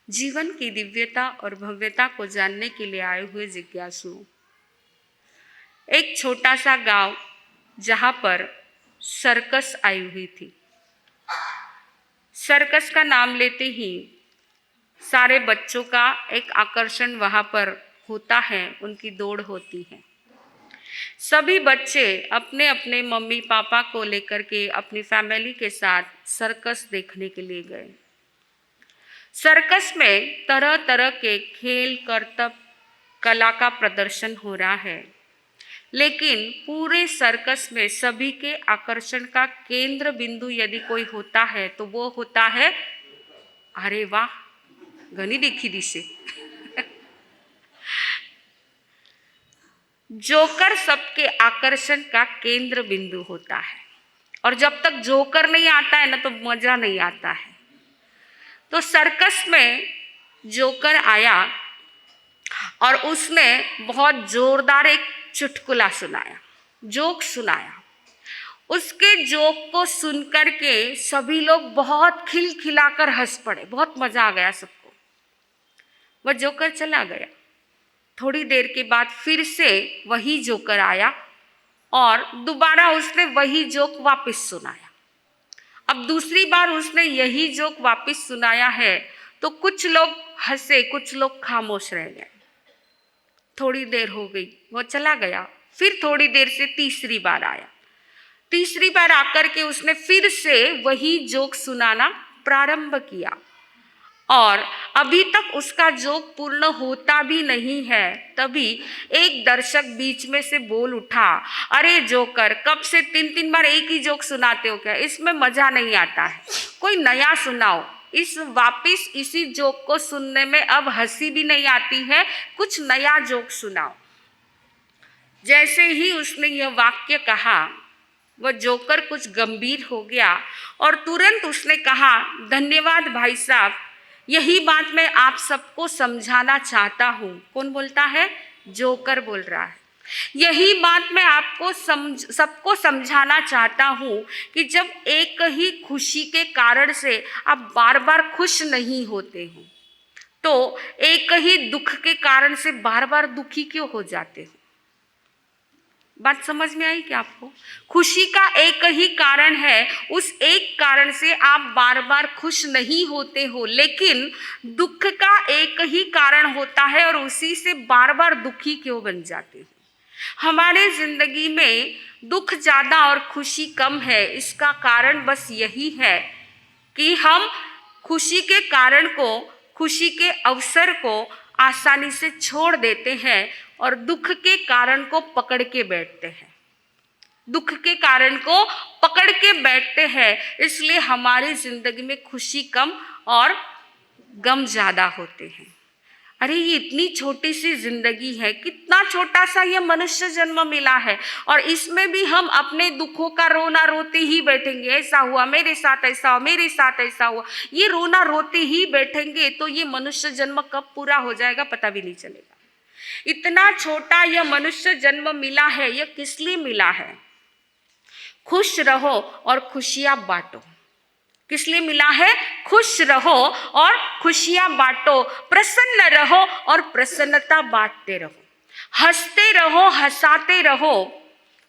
जीवन की दिव्यता और भव्यता को जानने के लिए आए हुए जिज्ञासुओं, एक छोटा सा गांव जहां पर सर्कस आई हुई थी। सर्कस का नाम लेते ही सारे बच्चों का एक आकर्षण वहां पर होता है, उनकी दौड़ होती है। सभी बच्चे अपने अपने मम्मी पापा को लेकर के अपनी फैमिली के साथ सर्कस देखने के लिए गए। सर्कस में तरह तरह के खेल करतब कला का प्रदर्शन हो रहा है, लेकिन पूरे सर्कस में सभी के आकर्षण का केंद्र बिंदु यदि कोई होता है तो वो होता है, अरे वाह, घनी देखी दिशे जोकर सबके आकर्षण का केंद्र बिंदु होता है। और जब तक जोकर नहीं आता है ना तो मजा नहीं आता है। तो सर्कस में जोकर आया और उसने बहुत जोरदार एक चुटकुला सुनाया, जोक सुनाया। उसके जोक को सुनकर के सभी लोग बहुत खिलखिलाकर हंस पड़े, बहुत मजा आ गया सबको। वह जोकर चला गया। थोड़ी देर के बाद फिर से वही जोकर आया और दोबारा उसने वही जोक वापस सुनाया। अब दूसरी बार उसने यही जोक वापस सुनाया है तो कुछ लोग हंसे, कुछ लोग खामोश रह गए। थोड़ी देर हो गई, वो चला गया। फिर थोड़ी देर से तीसरी बार आया। तीसरी बार आकर के उसने फिर से वही जोक सुनाना प्रारंभ किया और अभी तक उसका जोक पूर्ण होता भी नहीं है, तभी एक दर्शक बीच में से बोल उठा, अरे जोकर, कब से 3-3 बार एक ही जोक सुनाते हो क्या? इसमें मजा नहीं आता है, कोई नया सुनाओ। वापिस इसी जोक को सुनने में अब हंसी भी नहीं आती है, कुछ नया जोक सुनाओ। जैसे ही उसने यह वाक्य कहा, वह जोकर कुछ गंभीर हो गया और तुरंत उसने कहा, धन्यवाद भाई साहब, यही बात मैं आप सबको समझाना चाहता हूँ। कौन बोलता है? जोकर बोल रहा है। यही बात मैं आपको सबको समझाना चाहता हूँ कि जब एक ही खुशी के कारण से आप बार बार खुश नहीं होते हो, तो एक ही दुख के कारण से बार बार दुखी क्यों हो जाते हो? बात समझ में आई क्या आपको? खुशी का एक ही कारण है, उस एक कारण से आप बार बार खुश नहीं होते हो, लेकिन दुख का एक ही कारण होता है और उसी से बार बार दुखी क्यों बन जाते हो? हमारे जिंदगी में दुख ज़्यादा और खुशी कम है। इसका कारण बस यही है कि हम खुशी के कारण को, खुशी के अवसर को आसानी से छोड़ देते हैं और दुख के कारण को पकड़ के बैठते हैं। दुख के कारण को पकड़ के बैठते हैं, इसलिए हमारी जिंदगी में खुशी कम और गम ज़्यादा होते हैं। अरे ये इतनी छोटी सी जिंदगी है, कितना छोटा सा ये मनुष्य जन्म मिला है और इसमें भी हम अपने दुखों का रोना रोते ही बैठेंगे। ऐसा हुआ मेरे साथ, ऐसा हुआ मेरे साथ, ऐसा हुआ, ये रोना रोते ही बैठेंगे तो ये मनुष्य जन्म कब पूरा हो जाएगा पता भी नहीं चलेगा। इतना छोटा यह मनुष्य जन्म मिला है, यह किस लिए मिला है? खुश रहो और खुशियां बांटो। किस लिए मिला है? खुश रहो और खुशियां बांटो, प्रसन्न रहो और प्रसन्नता बांटते रहो, हंसते रहो, हंसाते रहो,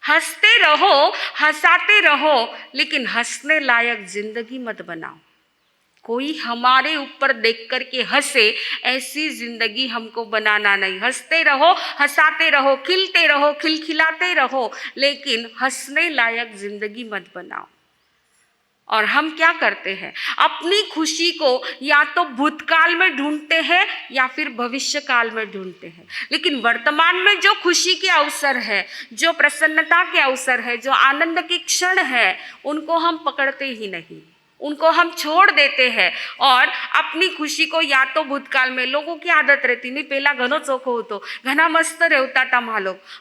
हंसते रहो, हंसाते रहो, लेकिन हंसने लायक जिंदगी मत बनाओ। कोई हमारे ऊपर देख कर के हंसे, ऐसी जिंदगी हमको बनाना नहीं। हंसते रहो, हंसाते रहो, खिलते रहो, खिलखिलाते रहो, लेकिन हंसने लायक जिंदगी मत बनाओ। और हम क्या करते हैं? अपनी खुशी को या तो भूतकाल में ढूंढते हैं या फिर भविष्य काल में ढूंढते हैं, लेकिन वर्तमान में जो खुशी के अवसर है, जो प्रसन्नता के अवसर है, जो आनंद के क्षण है, उनको हम पकड़ते ही नहीं, उनको हम छोड़ देते हैं और अपनी खुशी को या तो भूतकाल में, लोगों की आदत रहती नहीं, पहला घनो चोखो होतो, घना मस्त रहता था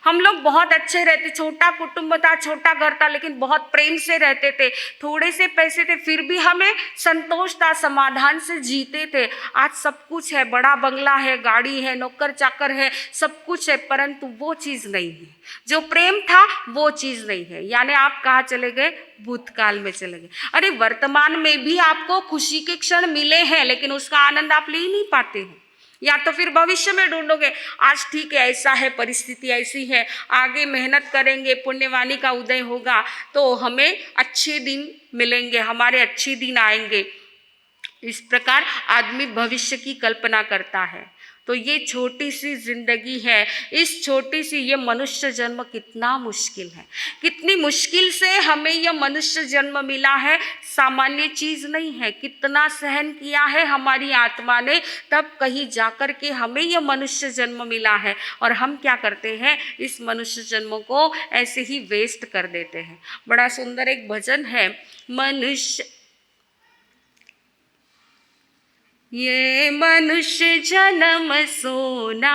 हम लोग बहुत अच्छे रहते, छोटा कुटुंब था, छोटा घर था, लेकिन बहुत प्रेम से रहते थे, थोड़े से पैसे थे फिर भी हमें संतोष था, समाधान से जीते थे। आज सब कुछ है, बड़ा बंगला है, गाड़ी है, नौकर चाकर है, सब कुछ है, परंतु वो चीज़ नहीं है, जो प्रेम था वो चीज़ नहीं है। यानी आप कहाँ चले गए? भूतकाल में चले गए। अरे वर्तमान में भी आपको खुशी के क्षण मिले हैं, लेकिन उसका आनंद आप ले ही नहीं पाते हो। या तो फिर भविष्य में ढूंढोगे, आज ठीक है, ऐसा है, परिस्थिति ऐसी है, आगे मेहनत करेंगे, पुण्यवानी का उदय होगा तो हमें अच्छे दिन मिलेंगे, हमारे अच्छे दिन आएंगे। इस प्रकार आदमी भविष्य की कल्पना करता है। तो ये छोटी सी जिंदगी है, इस छोटी सी ये मनुष्य जन्म कितना मुश्किल है, कितनी मुश्किल से हमें यह मनुष्य जन्म मिला है, सामान्य चीज नहीं है। कितना सहन किया है हमारी आत्मा ने, तब कहीं जाकर के हमें यह मनुष्य जन्म मिला है। और हम क्या करते हैं, इस मनुष्य जन्म को ऐसे ही वेस्ट कर देते हैं। बड़ा सुंदर एक भजन है, मनुष्य ये मनुष्य जन्म सोना,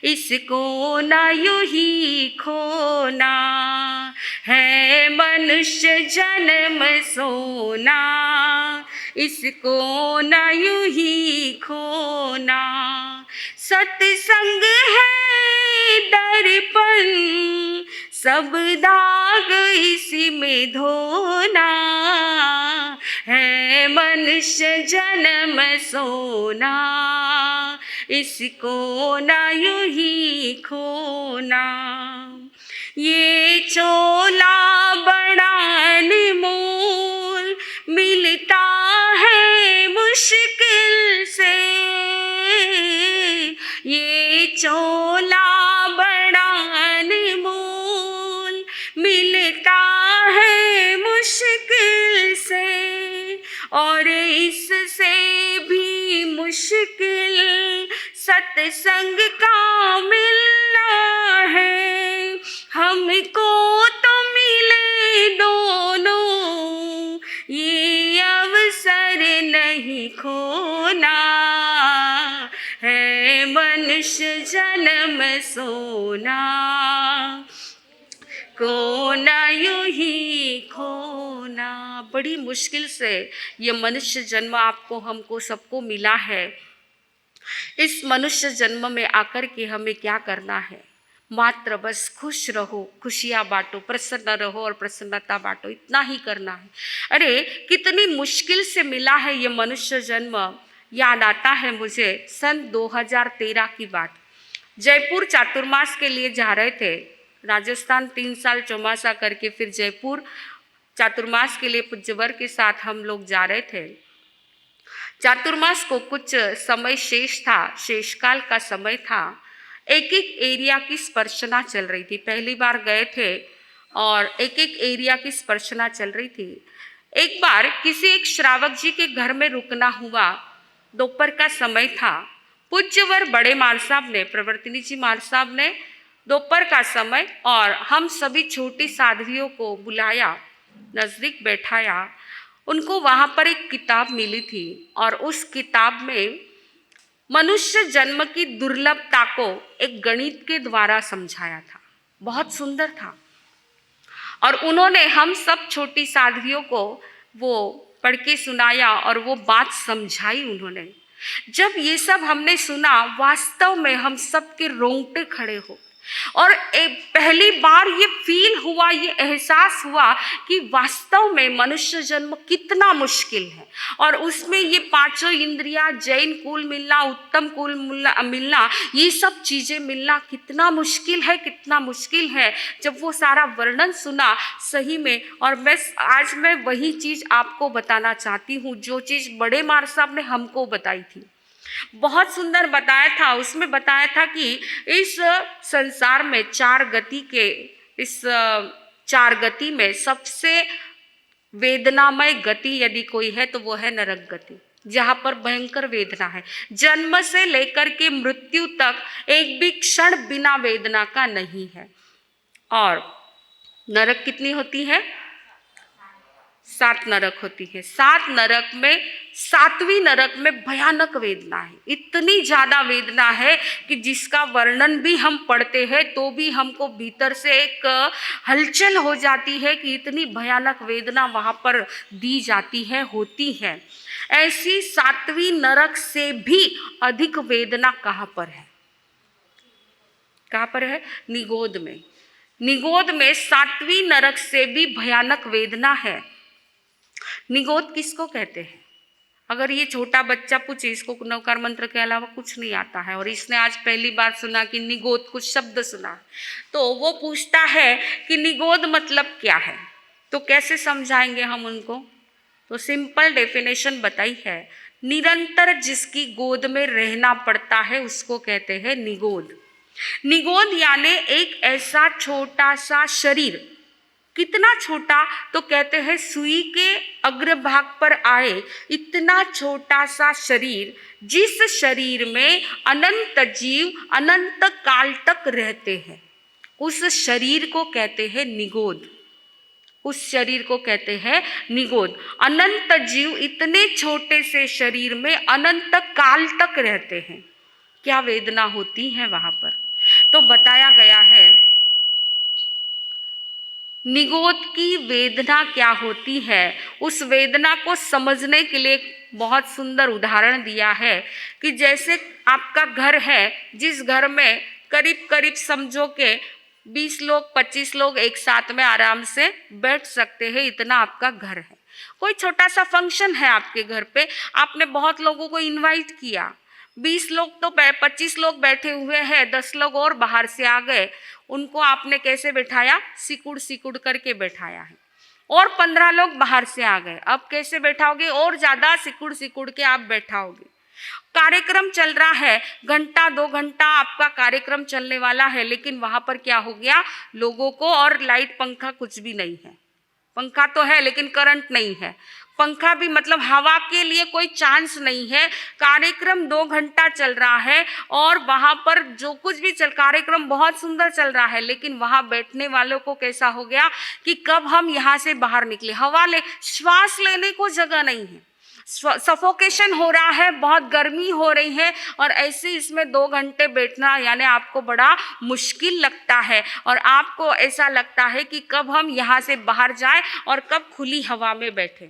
इसको न यूं ही खोना है। मनुष्य जन्म सोना, इसको न यूं ही खोना। सत्संग है दर्पण, सब दाग इसी में धोना है। मनुष्य जन्म सोना, इसको न यूं ही खोना। ये चोला बड़ा अनमोल, मिलता है मुश्किल से। ये चोला बड़ा अनमोल, मिलता है मुश्किल से। और इससे भी मुश्किल सत्संग का मिलना है। हमको तो मिले दोनों, ये अवसर नहीं खोना है। मनुष्य जन्म सोना, को न यूं ही खोना। बड़ी मुश्किल से ये मनुष्य जन्म आपको, हमको, सबको मिला है। इस मनुष्य जन्म में आकर के हमें क्या करना है, मात्र बस खुश रहो, खुशियाँ बांटो, प्रसन्न रहो और प्रसन्नता बांटो, इतना ही करना है। अरे कितनी मुश्किल से मिला है ये मनुष्य जन्म। याद आता है मुझे सन 2013 की बात। जयपुर चातुर्मास के लिए जा रहे थे, राजस्थान 3 साल चौमासा करके फिर जयपुर चातुर्मास के लिए पूज्यवर के साथ हम लोग जा रहे थे। चातुर्मास को कुछ समय शेष था, शेषकाल का समय था। एक एक एरिया की स्पर्शना चल रही थी, पहली बार गए थे और एक एक एरिया की स्पर्शना चल रही थी। एक बार किसी एक श्रावक जी के घर में रुकना हुआ, दोपहर का समय था। पूज्यवर बड़े माल साहब ने, प्रवर्तिनी जी माल साहब ने दोपहर का समय और हम सभी छोटी साध्वियों को बुलाया, नज़दीक बैठाया। उनको वहाँ पर एक किताब मिली थी और उस किताब में मनुष्य जन्म की दुर्लभता को एक गणित के द्वारा समझाया था। बहुत सुंदर था और उन्होंने हम सब छोटी साध्वियों को वो पढ़ के सुनाया और वो बात समझाई उन्होंने। जब ये सब हमने सुना, वास्तव में हम सब के रोंगटे खड़े हो और पहली बार ये फील हुआ, ये एहसास हुआ कि वास्तव में मनुष्य जन्म कितना मुश्किल है। और उसमें ये पांचों इंद्रियां, जैन कुल मिलना, उत्तम कुल मिलना, ये सब चीज़ें मिलना कितना मुश्किल है, कितना मुश्किल है। जब वो सारा वर्णन सुना सही में, और आज मैं वही चीज़ आपको बताना चाहती हूँ जो चीज़ बड़े मार साहब ने हमको बताई थी। बहुत सुंदर बताया था। उसमें बताया था कि इस संसार में 4 गति के, इस 4 गति में सबसे वेदनामय गति यदि कोई है तो वो है नरक गति, जहाँ पर भयंकर वेदना है। जन्म से लेकर के मृत्यु तक एक भी क्षण बिना वेदना का नहीं है। और नरक कितनी होती है? 7 नरक होती है। 7 नरक में 7वीं नरक में भयानक वेदना है। इतनी ज़्यादा वेदना है कि जिसका वर्णन भी हम पढ़ते हैं तो भी हमको भीतर से एक हलचल हो जाती है कि इतनी भयानक वेदना वहाँ पर दी जाती है, होती है। ऐसी 7वीं नरक से भी अधिक वेदना कहाँ पर है? कहाँ पर है? निगोद में। निगोद में 7वीं नरक से भी भयानक वेदना है। निगोद किसको कहते हैं? अगर ये छोटा बच्चा पूछे, इसको नवकार मंत्र के अलावा कुछ नहीं आता है और इसने आज पहली बार सुना कि निगोद, कुछ शब्द सुना, तो वो पूछता है कि निगोद मतलब क्या है, तो कैसे समझाएंगे हम उनको? तो सिंपल डेफिनेशन बताई है, निरंतर जिसकी गोद में रहना पड़ता है उसको कहते हैं निगोद। निगोद यानी एक ऐसा छोटा सा शरीर, कितना छोटा, तो कहते हैं सुई के अग्रभाग पर आए इतना छोटा सा शरीर, जिस शरीर में अनंत जीव अनंत काल तक रहते हैं, उस शरीर को कहते हैं निगोद। उस शरीर को कहते हैं निगोद। अनंत जीव इतने छोटे से शरीर में अनंत काल तक रहते हैं, क्या वेदना होती है वहां पर। तो बताया गया है निगोद की वेदना क्या होती है। उस वेदना को समझने के लिए बहुत सुंदर उदाहरण दिया है कि जैसे आपका घर है, जिस घर में करीब करीब समझो के 20 लोग 25 लोग एक साथ में आराम से बैठ सकते हैं, इतना आपका घर है। कोई छोटा सा फंक्शन है आपके घर पे, आपने बहुत लोगों को इनवाइट किया, 20 लोग तो 25 लोग बैठे हुए हैं, 10 लोग और बाहर से आ गए, उनको आपने कैसे बैठाया? सिकुड़ सिकुड़ करके बैठाया है। और 15 लोग बाहर से आ गए, अब कैसे बैठाओगे? और ज़्यादा सिकुड़ सिकुड़ के आप बैठाओगे। कार्यक्रम चल रहा है, घंटा 2 घंटा आपका कार्यक्रम चलने वाला है, लेकिन वहां पर क्या हो गया? लोगों को, और लाइट पंखा कुछ भी नहीं है, पंखा तो है लेकिन करंट नहीं है, पंखा भी मतलब हवा के लिए कोई चांस नहीं है। कार्यक्रम 2 घंटा चल रहा है और वहां पर जो कुछ भी कार्यक्रम बहुत सुंदर चल रहा है, लेकिन वहां बैठने वालों को कैसा हो गया कि कब हम यहाँ से बाहर निकले, हवा ले, श्वास लेने को जगह नहीं है, सफोकेशन हो रहा है, बहुत गर्मी हो रही है, और ऐसे इसमें 2 घंटे बैठना यानी आपको बड़ा मुश्किल लगता है और आपको ऐसा लगता है कि कब हम यहाँ से बाहर जाएं और कब खुली हवा में बैठें।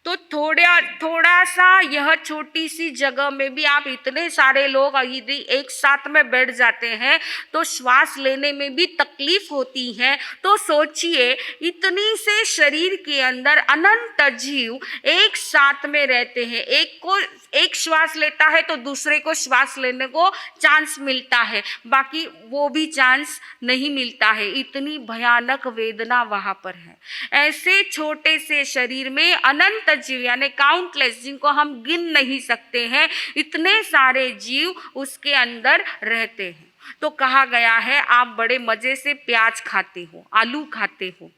तो थोड़ा सा यह छोटी सी जगह में भी आप इतने सारे लोग यदि एक साथ में बैठ जाते हैं तो श्वास लेने में भी तकलीफ होती है। तो सोचिए, इतनी से शरीर के अंदर अनंत जीव एक साथ में रहते हैं, एक श्वास लेता है तो दूसरे को श्वास लेने को चांस मिलता है, बाकी वो भी चांस नहीं मिलता है। इतनी भयानक वेदना वहां पर है। ऐसे छोटे से शरीर में अनंत जीव यानी काउंटलेस, जिनको हम गिन नहीं सकते हैं, इतने सारे जीव उसके अंदर रहते हैं। तो कहा गया है आप बड़े मजे से प्याज खाते हो, आलू खाते हो,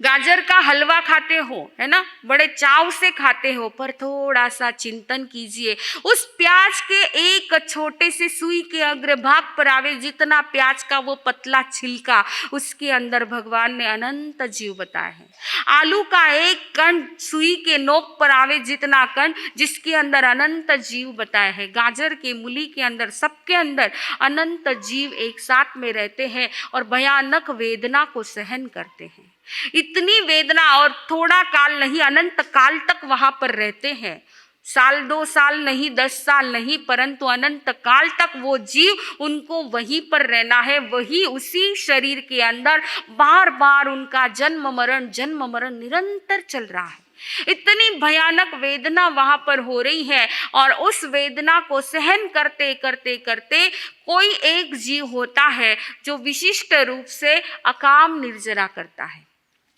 गाजर का हलवा खाते हो, है ना, बड़े चाव से खाते हो, पर थोड़ा सा चिंतन कीजिए, उस प्याज के एक छोटे से सुई के अग्रभाग पर आवे जितना प्याज का वो पतला छिलका, उसके अंदर भगवान ने अनंत जीव बताए हैं। आलू का एक कण सुई के नोक पर आवे जितना कण, जिसके अंदर अनंत जीव बताए हैं। गाजर के, मूली के अंदर, सबके अंदर अनंत जीव एक साथ में रहते हैं और भयानक वेदना को सहन करते हैं। इतनी वेदना, और थोड़ा काल नहीं, अनंत काल तक वहां पर रहते हैं। साल 2 साल नहीं, 10 साल नहीं, परंतु अनंत काल तक वो जीव, उनको वहीं पर रहना है, वही उसी शरीर के अंदर बार बार उनका जन्म मरण निरंतर चल रहा है। इतनी भयानक वेदना वहां पर हो रही है और उस वेदना को सहन करते करते करते कोई एक जीव होता है जो विशिष्ट रूप से अकाम निर्जरा करता है।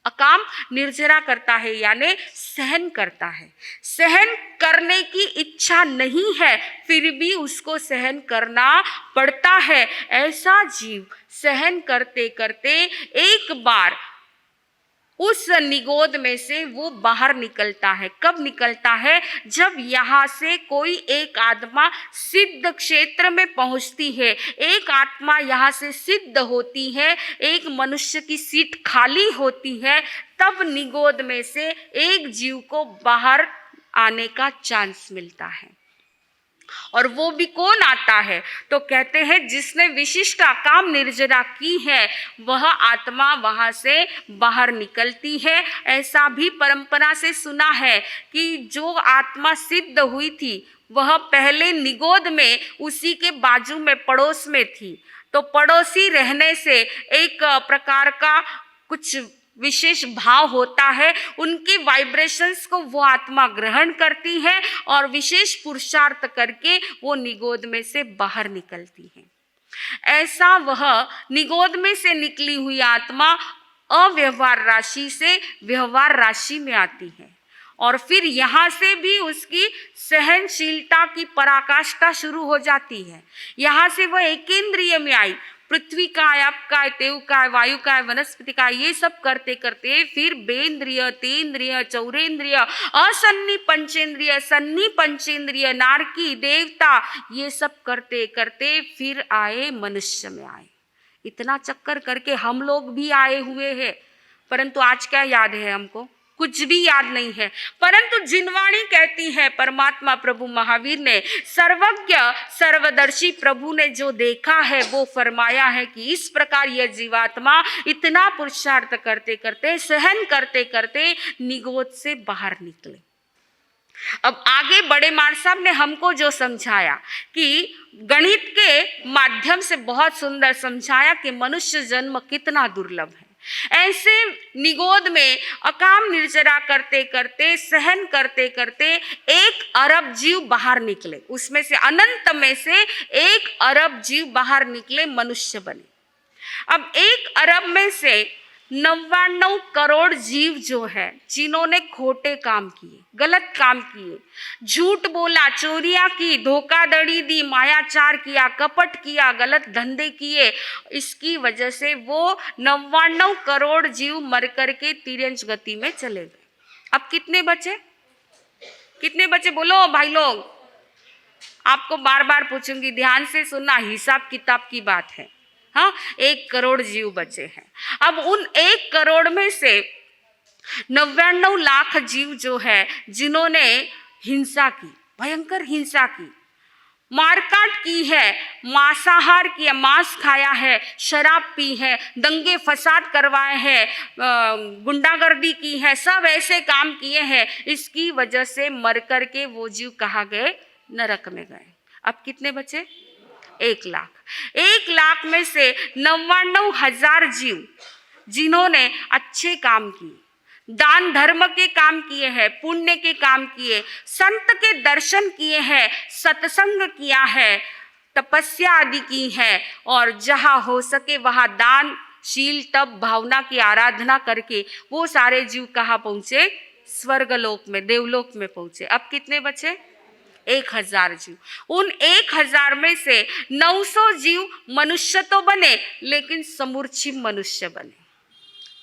अकाम निर्जरा करता है यानी सहन करता है। सहन करने की इच्छा नहीं है, फिर भी उसको सहन करना पड़ता है। ऐसा जीव सहन करते करते एक बार उस निगोद में से वो बाहर निकलता है। कब निकलता है? जब यहाँ से कोई एक आत्मा सिद्ध क्षेत्र में पहुँचती है, एक आत्मा यहाँ से सिद्ध होती है, एक मनुष्य की सीट खाली होती है, तब निगोद में से एक जीव को बाहर आने का चांस मिलता है। और वो भी कौन आता है? तो कहते हैं जिसने विशिष्ट अकाम निर्जरा की है वह आत्मा वहां से बाहर निकलती है। ऐसा भी परंपरा से सुना है कि जो आत्मा सिद्ध हुई थी वह पहले निगोद में उसी के बाजू में पड़ोस में थी। तो पड़ोसी रहने से एक प्रकार का कुछ विशेष भाव होता है, उनके वाइब्रेशंस को वो आत्मा ग्रहण करती है और विशेष पुरुषार्थ करके वो निगोद में से बाहर निकलती है। ऐसा वह निगोद में से निकली हुई आत्मा अव्यवहार राशि से व्यवहार राशि में आती है और फिर यहाँ से भी उसकी सहनशीलता की पराकाष्ठा शुरू हो जाती है। यहाँ से वह एकेंद्रिय में आई, पृथ्वी का है, आप का है, तेव का है, वायु का है, वनस्पति का है, ये सब करते करते फिर बेंद्रिय, तेंद्रिय, चौरेंद्रिय, असन्नी पंचेंद्रिय, सन्नी पंचेंद्रिय, नारकी, देवता, ये सब करते करते फिर आए मनुष्य में आए। इतना चक्कर करके हम लोग भी आए हुए हैं, परंतु आज क्या याद है हमको? कुछ भी याद नहीं है। परंतु जिनवाणी कहती है परमात्मा प्रभु महावीर ने, सर्वज्ञ सर्वदर्शी प्रभु ने जो देखा है वो फरमाया है कि इस प्रकार यह जीवात्मा इतना पुरुषार्थ करते करते, सहन करते करते निगोद से बाहर निकले। अब आगे बड़े मार साहब ने हमको जो समझाया कि गणित के माध्यम से बहुत सुंदर समझाया कि मनुष्य जन्म कितना दुर्लभ है। ऐसे निगोद में अकाम निर्जरा करते करते, सहन करते करते 1 अरब जीव बाहर निकले, उसमें से अनंत में से 1 अरब जीव बाहर निकले, मनुष्य बने। अब 1 अरब में से 99 करोड़ जीव जो है, जिन्होंने खोटे काम किए, गलत काम किए, झूठ बोला, चोरियां की, धोखाधड़ी दी, मायाचार किया, कपट किया, गलत धंधे किए, इसकी वजह से वो 99 करोड़ जीव मर करके तिर्यंच गति में चले गए। अब कितने बचे? कितने बचे बोलो भाई लोग? आपको बार बार पूछूंगी, ध्यान से सुनना, हिसाब किताब की बात है। हाँ, 1 करोड़ जीव बचे हैं। अब उन 1 करोड़ में से 99 लाख जीव जो है, जिन्होंने हिंसा की, भयंकर हिंसा की, मारकाट की है, मांसाहार किया, मांस खाया है, शराब पी है, दंगे फसाद करवाए हैं, गुंडागर्दी की है, सब ऐसे काम किए हैं, इसकी वजह से मर कर के वो जीव कहाँ गए? नरक में गए। अब कितने बचे? 1 लाख। 1 लाख में से 99,000 जीव जिन्होंने अच्छे काम किए, दान धर्म के काम किए हैं, पुण्य के काम किए, संत के दर्शन किए हैं, सत्संग किया है, तपस्या आदि की है, और जहाँ हो सके वहाँ दान, शील, तप, भावना की आराधना करके वो सारे जीव कहाँ पहुँचे? स्वर्गलोक में, देवलोक में पहुँचे। अब कितने बचे? 1000 जीव। उन 1000 में से 900 जीव मनुष्य तो बने, लेकिन समूर्छित मनुष्य बने,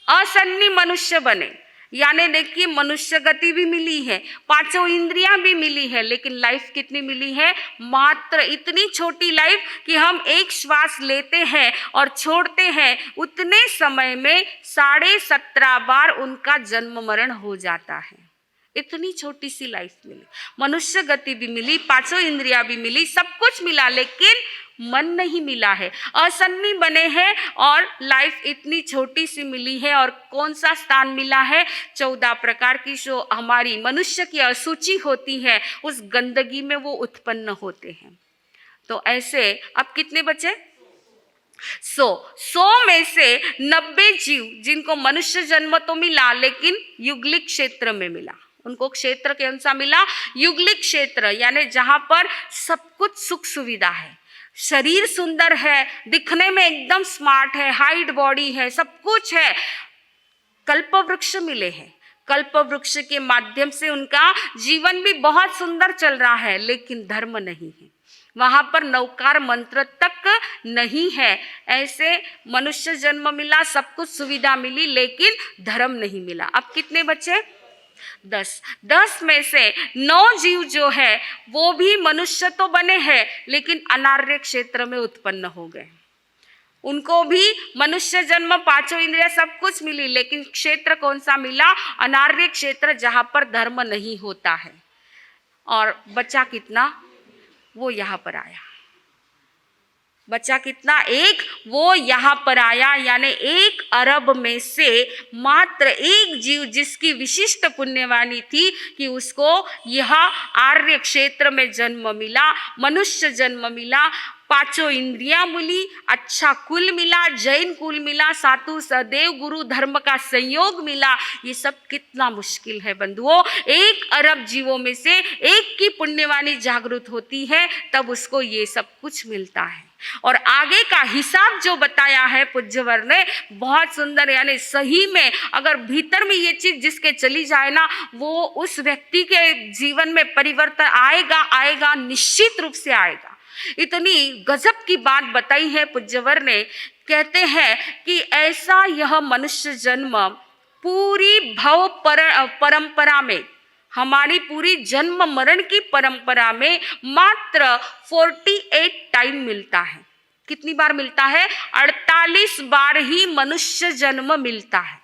असन्नी मनुष्य बने। यानी देखिए, मनुष्य गति भी मिली है, 5 इंद्रियां भी मिली है, लेकिन लाइफ कितनी मिली है? मात्र इतनी छोटी लाइफ कि हम एक श्वास लेते हैं और छोड़ते हैं, उतने समय में 17.5 बार उनका जन्म मरण हो जाता है। इतनी छोटी सी लाइफ मिली, मनुष्य गति भी मिली, 5 इंद्रियां भी मिली, सब कुछ मिला, लेकिन मन नहीं मिला है, असन्नी बने हैं और लाइफ इतनी छोटी सी मिली है। और कौन सा स्थान मिला है? 14 प्रकार की जो हमारी मनुष्य की अशुचि होती है, उस गंदगी में वो उत्पन्न होते हैं। तो ऐसे अब कितने बचे? 100 में से 90 जीव जिनको मनुष्य जन्म तो मिला, लेकिन युगलिक क्षेत्र में मिला। उनको क्षेत्र के अनुसार मिला, युगलिक क्षेत्र, यानी जहां पर सब कुछ सुख सुविधा है, शरीर सुंदर है, दिखने में एकदम स्मार्ट है, हाइट बॉडी है, सब कुछ है। कल्प वृक्ष मिले हैं, कल्प वृक्ष के माध्यम से उनका जीवन भी बहुत सुंदर चल रहा है, लेकिन धर्म नहीं है, वहां पर नौकार मंत्र तक नहीं है। ऐसे मनुष्य जन्म मिला, सब कुछ सुविधा मिली, लेकिन धर्म नहीं मिला। अब कितने बचे? 10 में से 9 जीव जो है वो भी मनुष्य तो बने हैं, लेकिन अनार्य क्षेत्र में उत्पन्न हो गए। उनको भी मनुष्य जन्म, 5 इंद्रियां सब कुछ मिली, लेकिन क्षेत्र कौन सा मिला? अनार्य क्षेत्र, जहां पर धर्म नहीं होता है। और बचा कितना? वो यहाँ पर आया। बचा कितना? 1, वो यहाँ पर आया। यानी 1 अरब में से मात्र 1 जीव जिसकी विशिष्ट पुण्यवाणी थी कि उसको यह आर्य क्षेत्र में जन्म मिला, मनुष्य जन्म मिला, पांचों इंद्रियां मिली, अच्छा कुल मिला, जैन कुल मिला, सातु सदैव गुरु धर्म का संयोग मिला। ये सब कितना मुश्किल है बंधुओं। 1 अरब जीवों में से एक की पुण्यवाणी जागृत होती है, तब उसको ये सब कुछ मिलता है। और आगे का हिसाब जो बताया है पूज्यवर ने, बहुत सुंदर, यानी सही में अगर भीतर में ये चीज जिसके चली जाए ना, वो उस व्यक्ति के जीवन में परिवर्तन आएगा, निश्चित रूप से आएगा। इतनी गजब की बात बताई है पूज्यवर ने। कहते हैं कि ऐसा यह मनुष्य जन्म पूरी भव परंपरा में, हमारी पूरी जन्म मरण की परंपरा में मात्र 48 टाइम मिलता है। कितनी बार मिलता है? 48 बार ही मनुष्य जन्म मिलता है।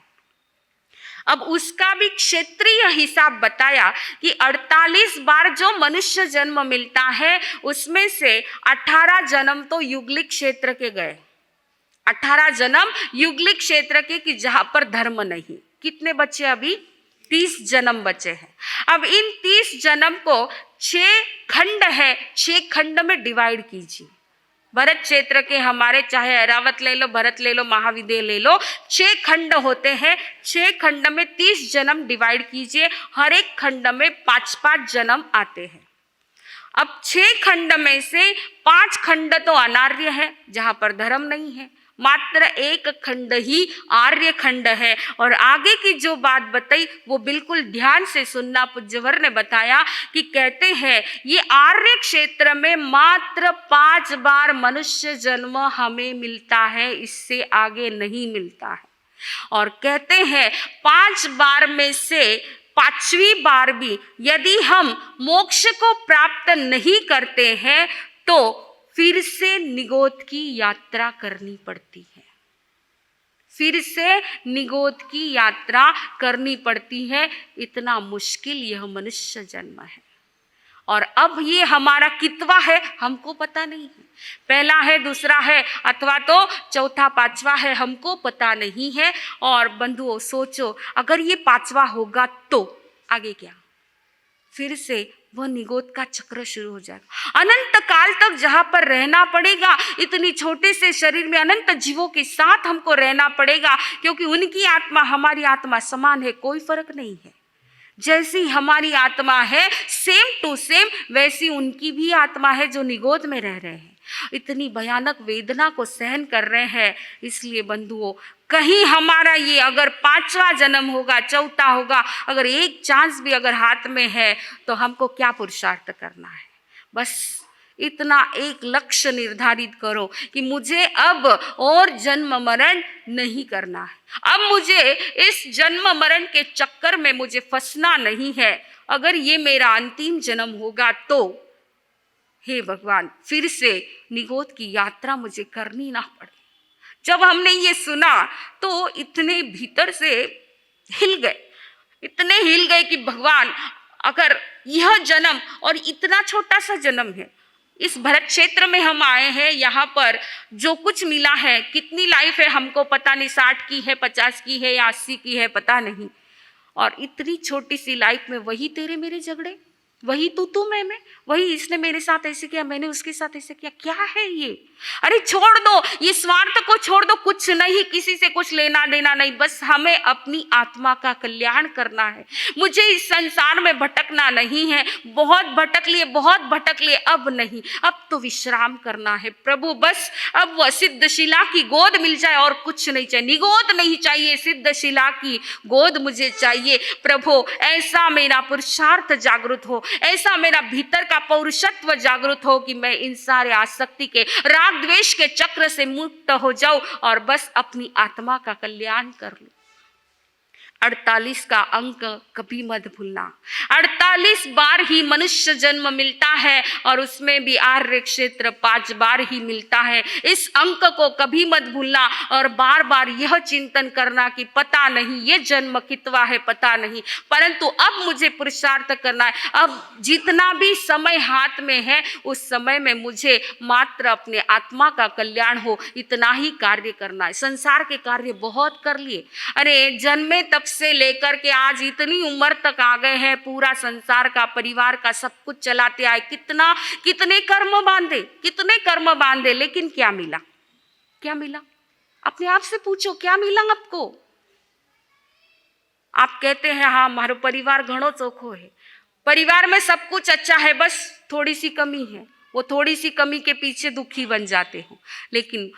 अब उसका भी क्षेत्रीय हिसाब बताया कि 48 बार जो मनुष्य जन्म मिलता है, उसमें से 18 जन्म तो युगलिक क्षेत्र के गए। 18 जन्म युगलिक क्षेत्र के, कि जहां पर धर्म नहीं। कितने बचे? अभी 30 जन्म बचे हैं। अब इन 30 जन्म को 6 खंड है, 6 खंड में डिवाइड कीजिए। भरत क्षेत्र के हमारे, चाहे ऐरावत ले लो, भरत ले लो, महाविद्य ले लो, 6 खंड होते हैं। 6 खंड में 30 जन्म डिवाइड कीजिए। हर एक खंड में 5-5 जन्म आते हैं। अब 6 खंड में से 5 खंड तो अनार्य है, जहां पर धर्म नहीं है। मात्र 1 खंड ही आर्य खंड है। और आगे की जो बात बताई वो बिल्कुल ध्यान से सुनना। पूज्यवर ने बताया कि कहते हैं ये आर्य क्षेत्र में मात्र 5 बार मनुष्य जन्म हमें मिलता है, इससे आगे नहीं मिलता है। और कहते हैं 5 बार में से 5वीं बार भी यदि हम मोक्ष को प्राप्त नहीं करते हैं तो फिर से निगोद की यात्रा करनी पड़ती है। फिर से निगोद की यात्रा करनी पड़ती है। इतना मुश्किल यह मनुष्य जन्म है। और अब ये हमारा कितवा है हमको पता नहीं है। पहला है, दूसरा है, अथवा तो चौथा, 5वां है, हमको पता नहीं है। और बंधुओं सोचो, अगर ये 5वां होगा तो आगे क्या? फिर से वह निगोद का चक्र शुरू हो जाएगा। अनंत काल तक जहां पर रहना पड़ेगा, इतनी छोटे से शरीर में अनंत जीवों के साथ हमको रहना पड़ेगा, क्योंकि उनकी आत्मा हमारी आत्मा समान है, कोई फर्क नहीं है। जैसी हमारी आत्मा है सेम टू सेम, वैसी उनकी भी आत्मा है जो निगोद में रह रहे हैं, इतनी भयानक वेदना को सहन कर रहे हैं। इसलिए बंधुओं, कहीं हमारा ये अगर 5वां जन्म होगा, चौथा होगा, अगर एक चांस भी अगर हाथ में है, तो हमको क्या पुरुषार्थ करना है? बस इतना एक लक्ष्य निर्धारित करो कि मुझे अब और जन्म मरण नहीं करना है। अब मुझे इस जन्म मरण के चक्कर में मुझे फंसना नहीं है। अगर ये मेरा अंतिम जन्म होगा तो हे भगवान, फिर से निगोद की यात्रा मुझे करनी ना पड़े। जब हमने ये सुना तो इतने भीतर से हिल गए, इतने हिल गए कि भगवान, अगर यह जन्म, और इतना छोटा सा जन्म है, इस भरत क्षेत्र में हम आए हैं, यहाँ पर जो कुछ मिला है, कितनी लाइफ है हमको पता नहीं, 60 की है, 50 की है या 80 की है, पता नहीं। और इतनी छोटी सी लाइफ में वही तेरे मेरे झगड़े, वही तू मैं, वही इसने मेरे साथ ऐसे किया, मैंने उसके साथ ऐसे किया। क्या है ये? अरे छोड़ दो, ये स्वार्थ को छोड़ दो। कुछ नहीं, किसी से कुछ लेना देना नहीं, बस हमें अपनी आत्मा का कल्याण करना है। मुझे इस संसार में भटकना नहीं है। बहुत भटक लिए, अब नहीं, अब तो विश्राम करना है प्रभु। बस अब वह सिद्धशिला की गोद मिल जाए और कुछ नहीं चाहिए। निगोद नहीं चाहिए, सिद्धशिला की गोद मुझे चाहिए प्रभु। ऐसा मेरा पुरुषार्थ जागृत हो, ऐसा मेरा भीतर का पौरुषत्व जागृत हो कि मैं इन सारे आसक्ति के, राग द्वेष के चक्र से मुक्त हो जाऊं और बस अपनी आत्मा का कल्याण कर लूं। 48 का अंक कभी मत भूलना। 48 बार ही मनुष्य जन्म मिलता है और उसमें भी आर्य क्षेत्र 5 बार ही मिलता है। इस अंक को कभी मत भूलना और बार बार यह चिंतन करना कि पता नहीं ये जन्म कितवा है, पता नहीं, परंतु अब मुझे पुरुषार्थ करना है। अब जितना भी समय हाथ में है उस समय में मुझे मात्र अपने आत्मा का कल्याण हो, इतना ही कार्य करना है। संसार के कार्य बहुत कर लिए। अरे जन्मे तब से लेकर के आज इतनी उम्र तक आ गए हैं, पूरा संसार का, परिवार का सब कुछ चलाते आए, कितने कर्म बांधे, लेकिन क्या मिला? क्या मिला? अपने आप से पूछो, क्या मिला आपको? आप कहते हैं हाँ मारो परिवार घणो चोखो है, परिवार में सब कुछ अच्छा है, बस थोड़ी सी कमी है, वो थोड़ी सी कमी के पीछे दुखी बन जाते हो। लेकिन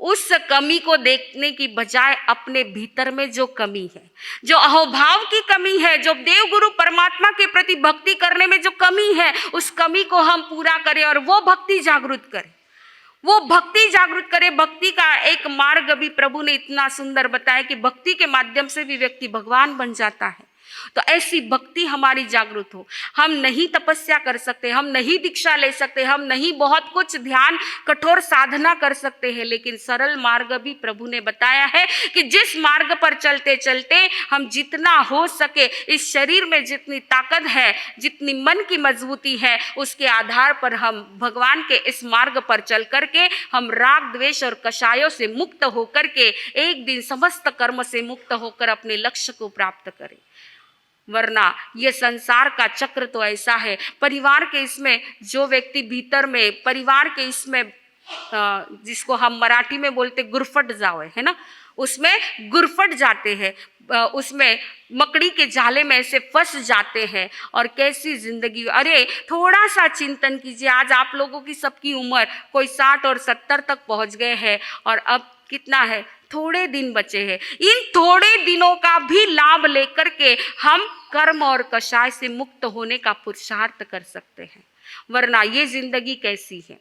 उस कमी को देखने की बजाय अपने भीतर में जो कमी है, जो अहोभाव की कमी है, जो देव गुरु परमात्मा के प्रति भक्ति करने में जो कमी है, उस कमी को हम पूरा करें और वो भक्ति जागृत करें। भक्ति का एक मार्ग भी प्रभु ने इतना सुंदर बताया कि भक्ति के माध्यम से भी व्यक्ति भगवान बन जाता है। तो ऐसी भक्ति हमारी जागृत हो। हम नहीं तपस्या कर सकते, हम नहीं दीक्षा ले सकते, हम नहीं बहुत कुछ ध्यान कठोर साधना कर सकते हैं, लेकिन सरल मार्ग भी प्रभु ने बताया है कि जिस मार्ग पर चलते चलते हम जितना हो सके, इस शरीर में जितनी ताकत है, जितनी मन की मजबूती है, उसके आधार पर हम भगवान के इस मार्ग पर चल करके हम राग द्वेष और कषायों से मुक्त होकर के एक दिन समस्त कर्म से मुक्त होकर अपने लक्ष्य को प्राप्त करें। वरना ये संसार का चक्र तो ऐसा है, परिवार के इसमें जो व्यक्ति भीतर में परिवार के इसमें जिसको हम मराठी में बोलते गुरफट जाओ है ना, उसमें गुरफट जाते हैं, उसमें मकड़ी के जाले में ऐसे फंस जाते हैं और कैसी जिंदगी। अरे थोड़ा सा चिंतन कीजिए, आज आप लोगों की सबकी उम्र कोई 60 और 70 तक पहुंच गए हैं और अब कितना है, थोड़े दिन बचे हैं। इन थोड़े दिनों का भी लाभ लेकर के हम कर्म और कषाय से मुक्त होने का पुरुषार्थ कर सकते हैं। वरना ये जिंदगी कैसी है,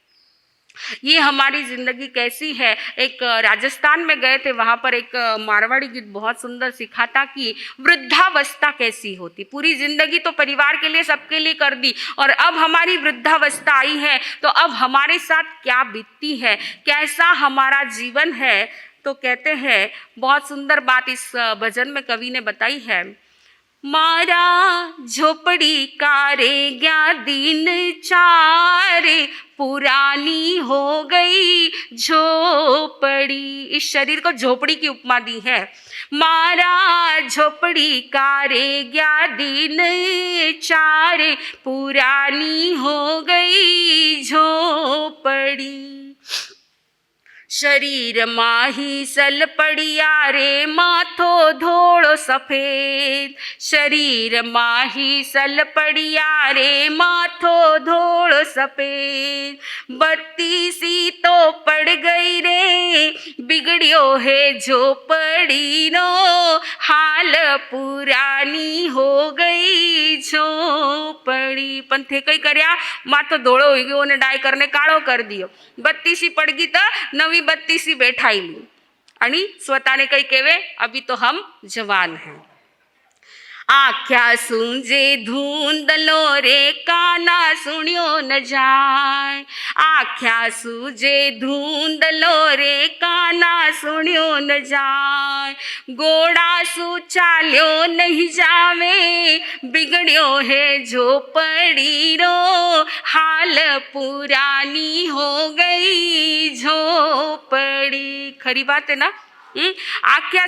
ये हमारी जिंदगी कैसी है। एक राजस्थान में गए थे, वहां पर एक मारवाड़ी गीत बहुत सुंदर सिखाता कि वृद्धावस्था कैसी होती। पूरी जिंदगी तो परिवार के लिए, सबके लिए कर दी, और अब हमारी वृद्धावस्था आई है तो अब हमारे साथ क्या बीतती है, कैसा हमारा जीवन है। तो कहते हैं, बहुत सुंदर बात इस भजन में कवि ने बताई है, मारा झोपड़ी का रे गया दिन चारे, पुरानी हो गई झोपड़ी। इस शरीर को झोपड़ी की उपमा दी है। मारा झोपड़ी का रे गया दिन चारे, पुरानी हो गई झोपड़ी। शरीर माही सल पड़िया रे, माथो धोड़ो सफेद। शरीर माही सल पड़िया रे, माथो धोड़ो सफेद। बत्ती सी तो पड़ गई रे, बिगड़ियो है झोपड़ी नो, हाल पुरानी हो गई झोपड़ी। पण थे कई कर्या, माथो धोड़ो हो गयो ने डाय करने काळो कर दियो। बत्ती सी पड़ गई तो नवी बत्ती सी बैठाई ली आणि स्वतःने कई केवे, अभी तो हम जवान हैं। आख्या सूंजे धूंधलो रे, काना सुनियो न जाए। आख्या सूझे धूंधलो रे, काना सुनियो न जाए। गोड़ा सु चाल्यो नहीं जावे, बिगड़ियो है झोपड़ी रो, हाल पुरानी हो गई झोपड़ी। खरी बात है ना। आख्या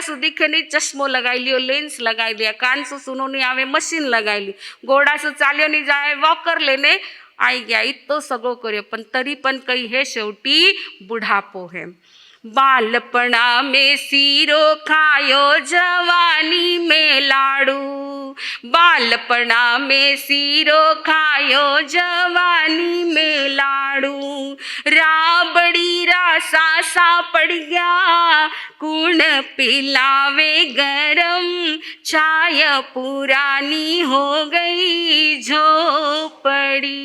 સુધી કે નહીં, ચશ્મો લગાવી લ્યો, લેન્સ લગાવી દે, કાન સુ સુનો નહીં આવે, મશીન લગાવી ली, घोड़ा सु चाल्यो नहीं जाए, वॉकर लेने आई गया, इतो सगळो कर्यो, पण तरी पण कई है, शेवटी बुढ़ापो है। बालपणा में सीरो खायो, जवानी में लाडू। बालपणा में सीरो खायो, जवानी में लाडू। राबड़ी रासा सा पड़ गया, कूण पिलावे गरम, चाय पुरानी हो गई झोपड़ी।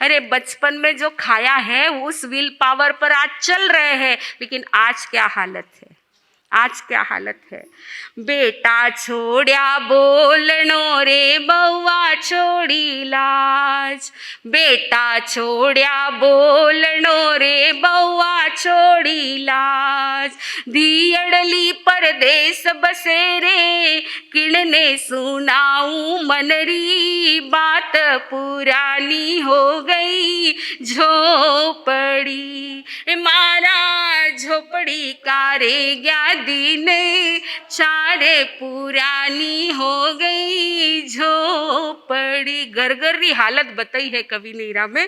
अरे बचपन में जो खाया है उस विल पावर पर आज चल रहे हैं, लेकिन आज क्या हालत है, आज क्या हालत है। बेटा छोड़िया बोलनो रे, बउआ छोड़ी लाज। बेटा छोड़िया बोलनो रे, बउआ छोड़ी लाज। दियड़ली परदेस बसे रे, किणने सुनाऊं मनरी, बात पुरानी हो गई झोपड़ी। मारा झोपड़ी का रे गया दिन, चारे पुरानी हो गई झोपड़ी। गरगरी हालत बताई है कवि ने हीरा में।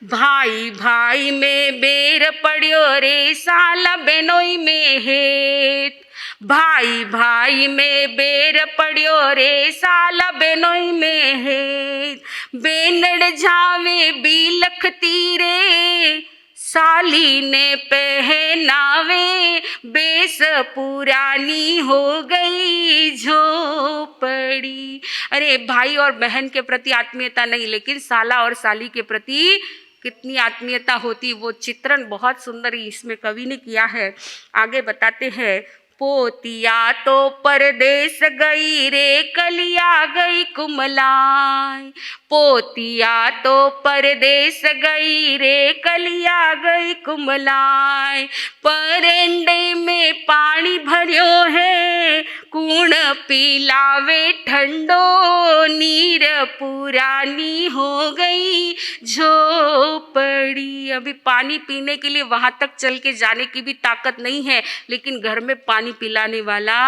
भाई भाई में बेर पड़ियो रे साला बेनोई में हेत, भाई भाई में बेर पड़ियो रे साला बेनोई में हेत, बेनड़ झावे बिलख तीरे साली ने पहनावे, बेस पुरानी हो गई झोपड़ी। अरे भाई और बहन के प्रति आत्मीयता नहीं, लेकिन साला और साली के प्रति कितनी आत्मीयता होती, वो चित्रण बहुत सुंदर इसमें कवि ने किया है। आगे बताते हैं, पोतिया तो परदेस गई रे कलिया गई कुमलाय, पोतिया तो परदेस गई रे कलिया गई कुमलाय, परेंडे में पानी भरियो है कूण पिलावे ठंडो, नीर पुरानी हो गई झोपड़ी। अभी पानी पीने के लिए वहां तक चल के जाने की भी ताकत नहीं है, लेकिन घर में पानी पिलाने वाला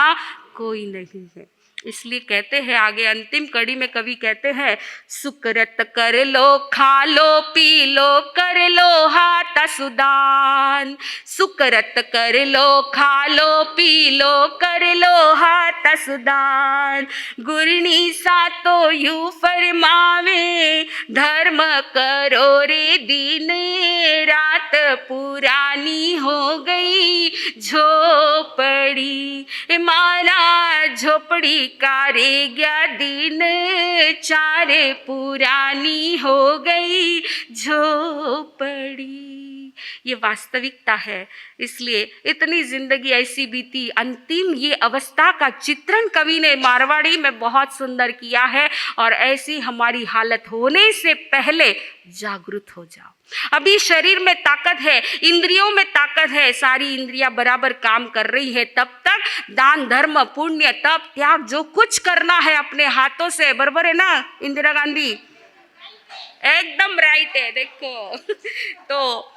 कोई नहीं है। इसलिए कहते हैं आगे अंतिम कड़ी में कवि कहते हैं, सुकरत कर लो खा लो पी लो कर लो हाथ सुदान, सुकरत कर लो खा लो पी लो कर लो हाथ सुदान, गुरनी सा तो यूं फरमावे धर्म करो रे दिन रात पुरानी हो गई झोपड़ी, मारा झोपड़ी का रे गया दिन चारे पुरानी हो गई झोपड़ी। ये वास्तविकता है। इसलिए इतनी जिंदगी ऐसी बीती, अंतिम ये अवस्था का चित्रण कवि ने मारवाड़ी में बहुत सुंदर किया है। और ऐसी हमारी हालत होने से पहले जागृत हो जाओ। अभी शरीर में ताकत है, इंद्रियों में ताकत है, सारी इंद्रियां बराबर काम कर रही है, तब तक दान धर्म पुण्य तप त्याग जो कुछ करना है अपने हाथों से, बराबर है ना इंदिरा गांधी? एकदम राइट है। देखो तो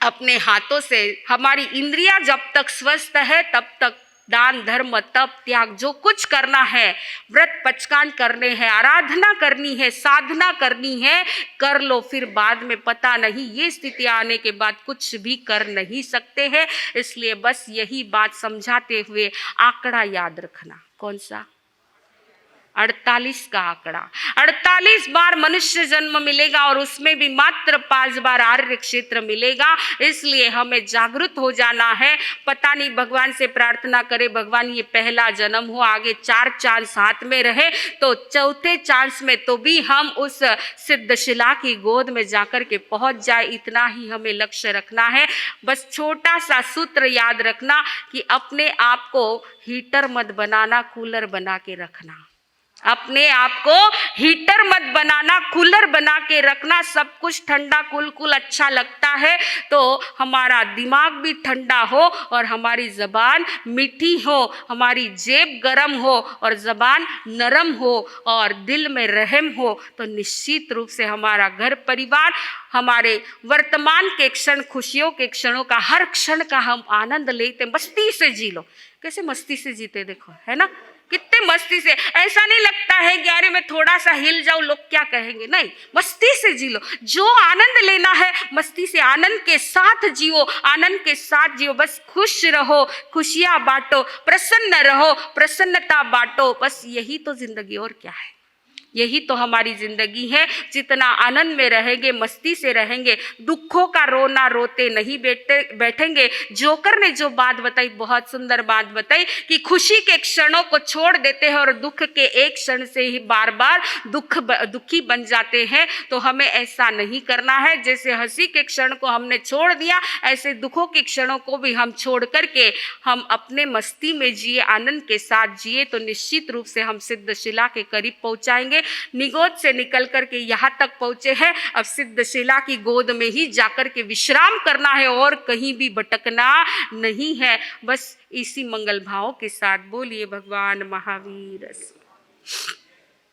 अपने हाथों से हमारी इंद्रियां जब तक स्वस्थ है तब तक दान धर्म तप त्याग जो कुछ करना है, व्रत पचकान करने हैं, आराधना करनी है, साधना करनी है, कर लो। फिर बाद में पता नहीं, ये स्थिति आने के बाद कुछ भी कर नहीं सकते हैं। इसलिए बस यही बात समझाते हुए आंकड़ा याद रखना। कौन सा? 48 का आंकड़ा। 48 बार मनुष्य जन्म मिलेगा और उसमें भी मात्र 5 बार आर्य क्षेत्र मिलेगा। इसलिए हमें जागृत हो जाना है। पता नहीं, भगवान से प्रार्थना करें भगवान ये पहला जन्म हो, आगे 4 चांस हाथ में रहे तो चौथे चांस में तो भी हम उस सिद्धशिला की गोद में जाकर के पहुंच जाए। इतना ही हमें लक्ष्य रखना है। बस छोटा सा सूत्र याद रखना कि अपने आप को हीटर मत बनाना, कूलर बना के रखना। अपने आप को हीटर मत बनाना, कूलर बना के रखना। सब कुछ ठंडा कुल अच्छा लगता है तो हमारा दिमाग भी ठंडा हो और हमारी ज़बान मीठी हो, हमारी जेब गरम हो और ज़बान नरम हो और दिल में रहम हो, तो निश्चित रूप से हमारा घर परिवार, हमारे वर्तमान के क्षण, खुशियों के क्षणों का, हर क्षण का हम आनंद लेते, मस्ती से जी लो। कैसे मस्ती से जीते देखो, है ना? कितने मस्ती से। ऐसा नहीं लगता है कि अरे मैं थोड़ा सा हिल जाऊं लोग क्या कहेंगे, नहीं, मस्ती से जी लो। जो आनंद लेना है मस्ती से, आनंद के साथ जियो, आनंद के साथ जियो। बस खुश रहो, खुशियां बांटो, प्रसन्न रहो, प्रसन्नता बांटो। बस यही तो जिंदगी, और क्या है? यही तो हमारी जिंदगी है। जितना आनंद में रहेंगे, मस्ती से रहेंगे, दुखों का रोना रोते नहीं बैठेंगे। जोकर ने जो बात बताई, बहुत सुंदर बात बताई कि खुशी के क्षणों को छोड़ देते हैं और दुख के एक क्षण से ही बार बार दुखी बन जाते हैं। तो हमें ऐसा नहीं करना है। जैसे हंसी के क्षण को हमने छोड़ दिया, ऐसे दुखों के क्षणों को भी हम छोड़ करके हम अपने मस्ती में जिए, आनंद के साथ जिए, तो निश्चित रूप से हम सिद्धशिला के करीब पहुंचाएंगे। निगोद से निकल करके यहाँ तक पहुंचे हैं, अब सिद्धशिला की गोद में ही जाकर के विश्राम करना है और कहीं भी भटकना नहीं है। बस इसी मंगल भाव के साथ बोलिए भगवान महावीर।